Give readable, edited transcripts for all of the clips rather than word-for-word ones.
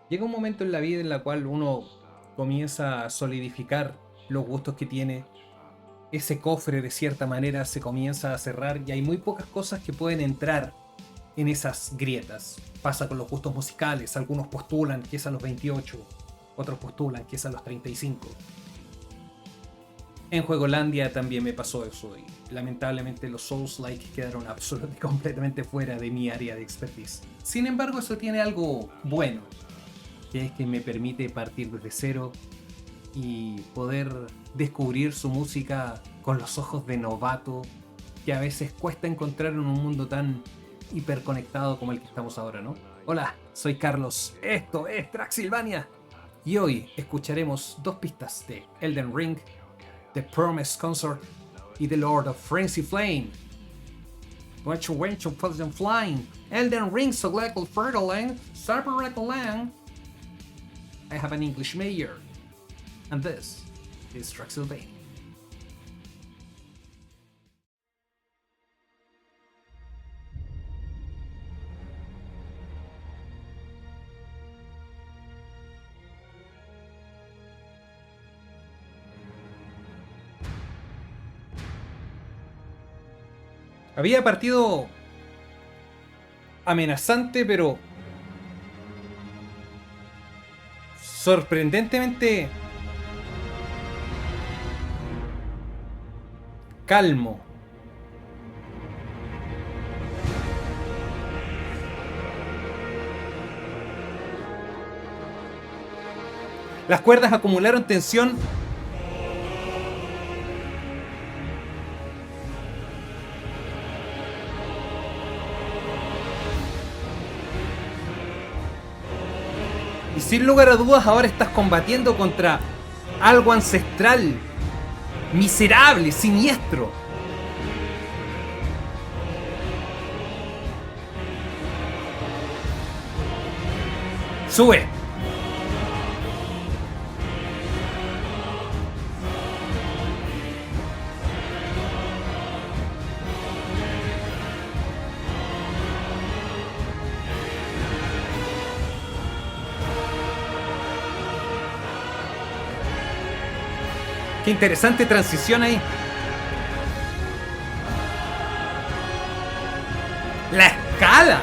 Llega un momento en la vida en la cual uno comienza a solidificar los gustos que tiene. Ese cofre de cierta manera se comienza a cerrar y hay muy pocas cosas que pueden entrar en esas grietas. Pasa con los gustos musicales, algunos postulan que es a los 28, otros postulan que es a los 35. En Juegolandia también me pasó eso y lamentablemente los Souls-like quedaron absolutamente completamente fuera de mi área de expertise. Sin embargo, eso tiene algo bueno, que es que me permite partir desde cero y poder descubrir su música con los ojos de novato que a veces cuesta encontrar en un mundo tan hiperconectado como el que estamos ahora, ¿no? Hola, soy Carlos, esto es Traxylvania y hoy escucharemos dos pistas de Elden Ring, The Promised Consort y The Lord of Frenzy Flame. Went to flying, Elden Ring Select Fertile Cyber Land. I have an English major. And this is Traxylvania. Había partido amenazante, pero sorprendentemente calmo. Las cuerdas acumularon tensión y sin lugar a dudas ahora estás combatiendo contra algo ancestral, miserable, siniestro. Sube. Qué interesante transición ahí. La escala.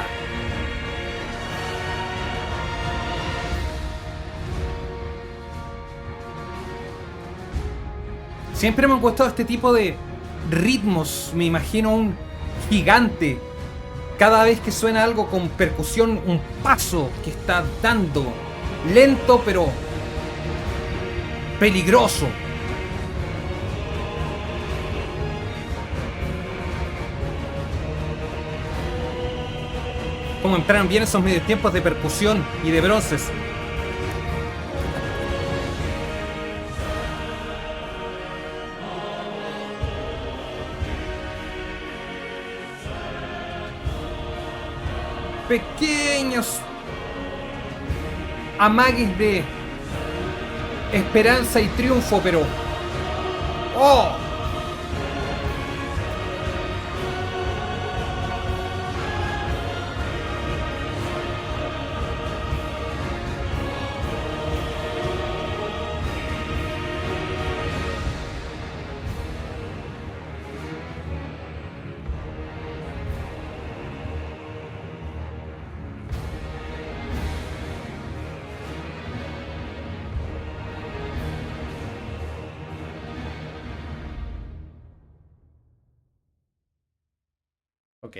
Siempre me han gustado este tipo de ritmos. Me imagino un gigante. Cada vez que suena algo con percusión, un paso que está dando. Lento pero peligroso. Como entraron bien esos medios tiempos de percusión y de bronces. Pequeños amagues de esperanza y triunfo, pero... ¡Oh! Ok.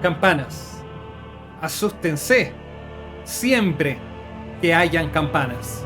Campanas. Asústense. Siempre que hayan campanas.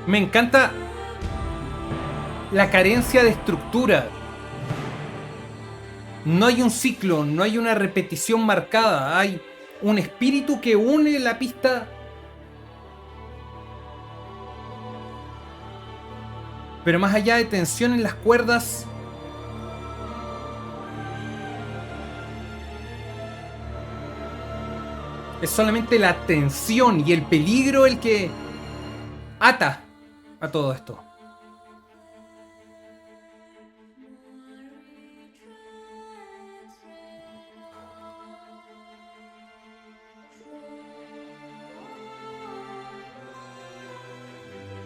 Me encanta la carencia de estructura. No hay un ciclo, no hay una repetición marcada. Hay un espíritu que une la pista. Pero más allá de tensión en las cuerdas, es solamente la tensión y el peligro el que ata a todo esto.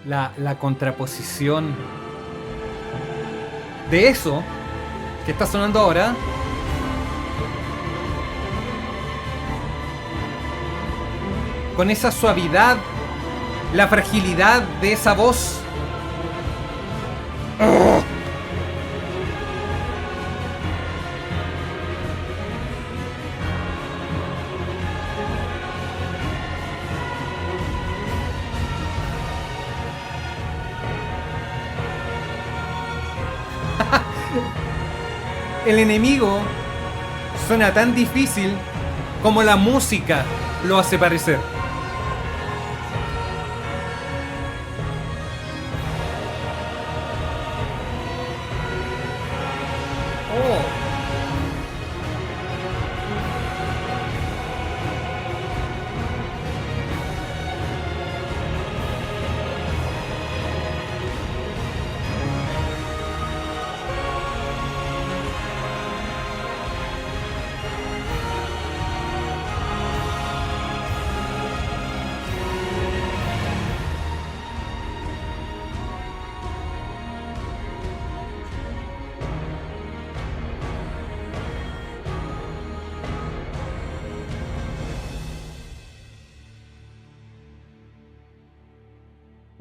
La contraposición de eso que está sonando ahora con esa suavidad, la fragilidad de esa voz. ¡Oh! El enemigo suena tan difícil como la música lo hace parecer. Oh.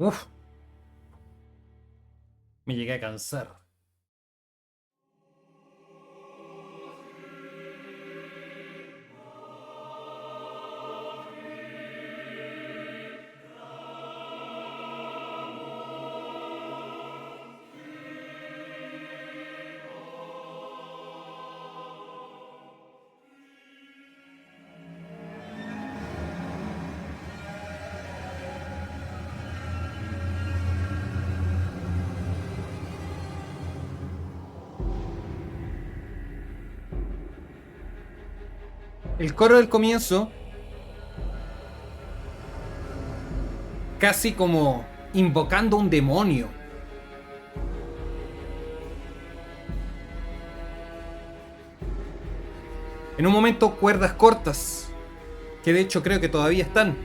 Uf. Me llegué a cansar. El coro del comienzo, casi como invocando un demonio. En un momento cuerdas cortas, que de hecho creo que todavía están,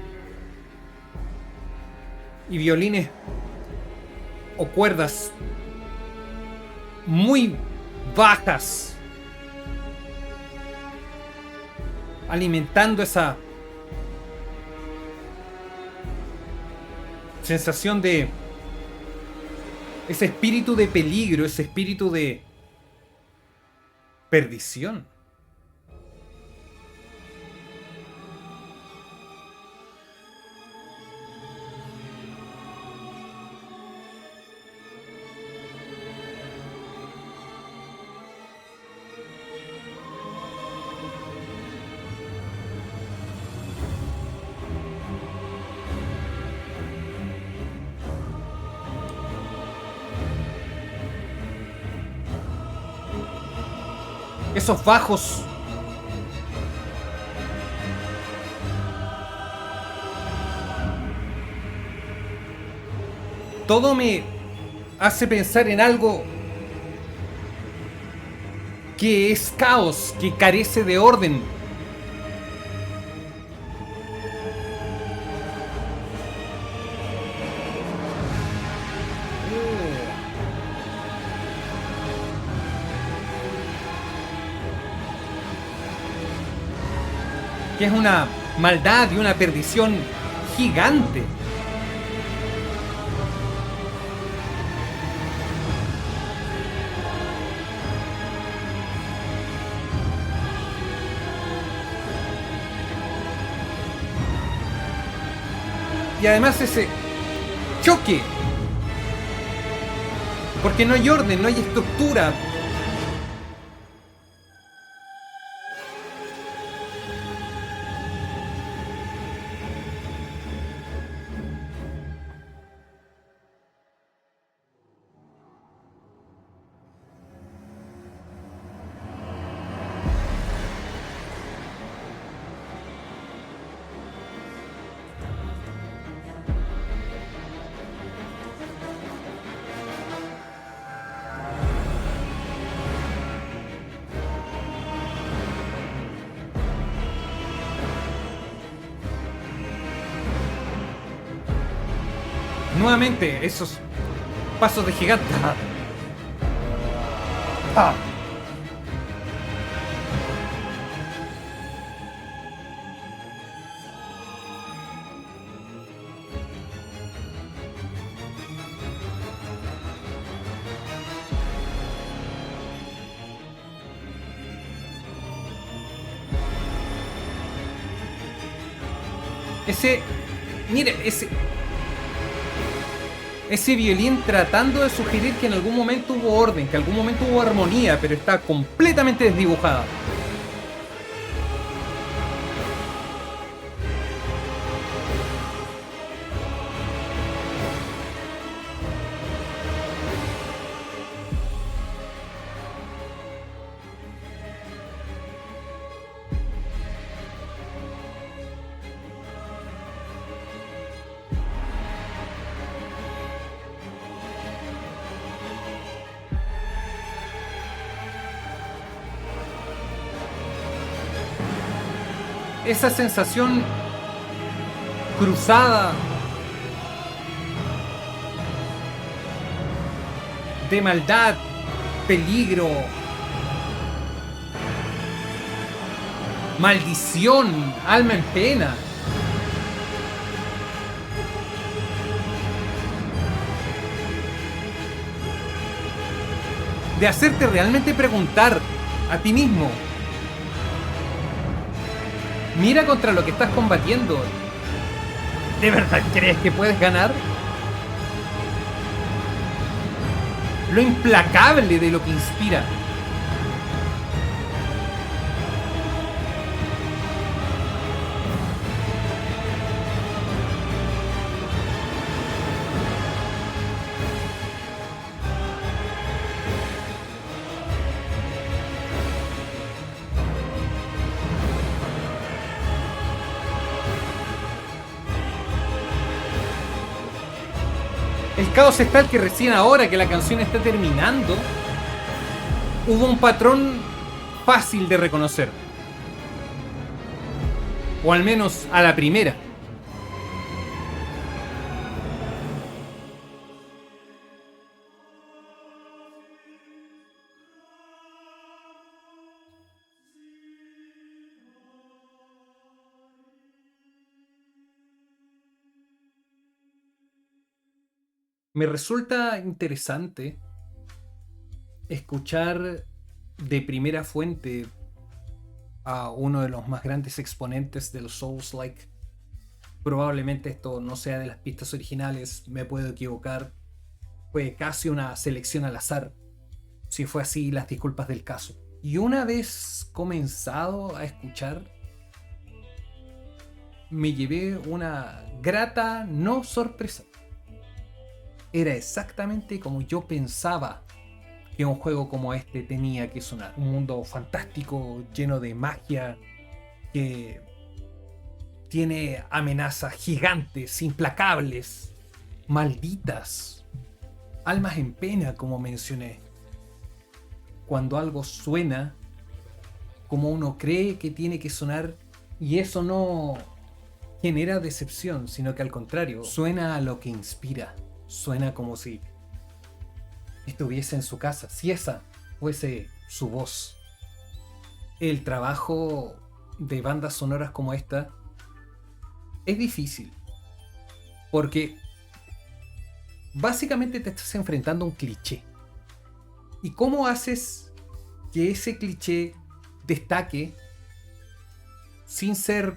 y violines o cuerdas muy bajas, alimentando esa sensación de ese espíritu de peligro, ese espíritu de perdición. Esos bajos. Todo me hace pensar en algo que es caos, que carece de orden. Que es una maldad y una perdición gigante. Y además ese choque Porque no hay orden, no hay estructura. Nuevamente, esos pasos de gigante. Ah. Ese... Mire, ese violín tratando de sugerir que en algún momento hubo orden, que en algún momento hubo armonía, pero está completamente desdibujada. Esa sensación cruzada de maldad, peligro, maldición, alma en pena. De hacerte realmente preguntar a ti mismo. Mira contra lo que estás combatiendo. ¿De verdad crees que puedes ganar? Lo implacable de lo que inspira. El caos es tal que recién ahora que la canción está terminando, hubo un patrón fácil de reconocer. O al menos a la primera. Me resulta interesante escuchar de primera fuente a uno de los más grandes exponentes de los Souls-like. Probablemente esto no sea de las pistas originales, me puedo equivocar. Fue casi una selección al azar. Si fue así, las disculpas del caso. Y una vez comenzado a escuchar, me llevé una grata no sorpresa. Era exactamente como yo pensaba que un juego como este tenía que sonar. Un mundo fantástico, lleno de magia, que tiene amenazas gigantes, implacables, malditas, almas en pena, como mencioné. Cuando algo suena como uno cree que tiene que sonar, y eso no genera decepción, sino que al contrario, suena a lo que inspira. Suena como si estuviese en su casa, si esa fuese su voz. El trabajo de bandas sonoras como esta es difícil, porque básicamente te estás enfrentando a un cliché. ¿Y cómo haces que ese cliché destaque sin ser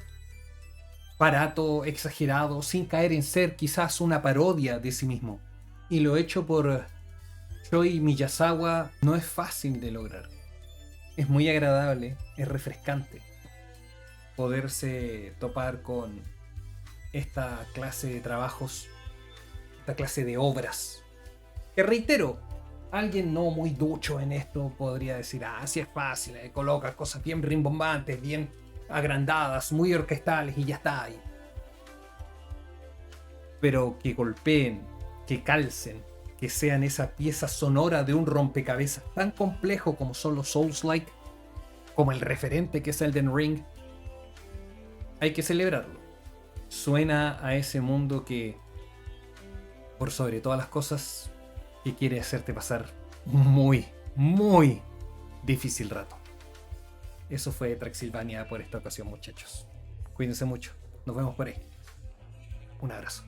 barato, exagerado, sin caer en ser quizás una parodia de sí mismo? Y lo hecho por Shoei Miyazawa no es fácil de lograr. Es muy agradable, es refrescante poderse topar con esta clase de trabajos, esta clase de obras. Que reitero, alguien no muy ducho en esto podría decir, sí es fácil, coloca cosas bien rimbombantes, bien agrandadas, muy orquestales y ya está ahí. Pero que golpeen, que calcen, que sean esa pieza sonora de un rompecabezas tan complejo como son los Souls-like, como el referente que es Elden Ring, hay que celebrarlo. Suena a ese mundo que, por sobre todas las cosas, que quiere hacerte pasar muy, muy difícil rato. Eso fue Traxylvania por esta ocasión, muchachos. Cuídense mucho. Nos vemos por ahí. Un abrazo.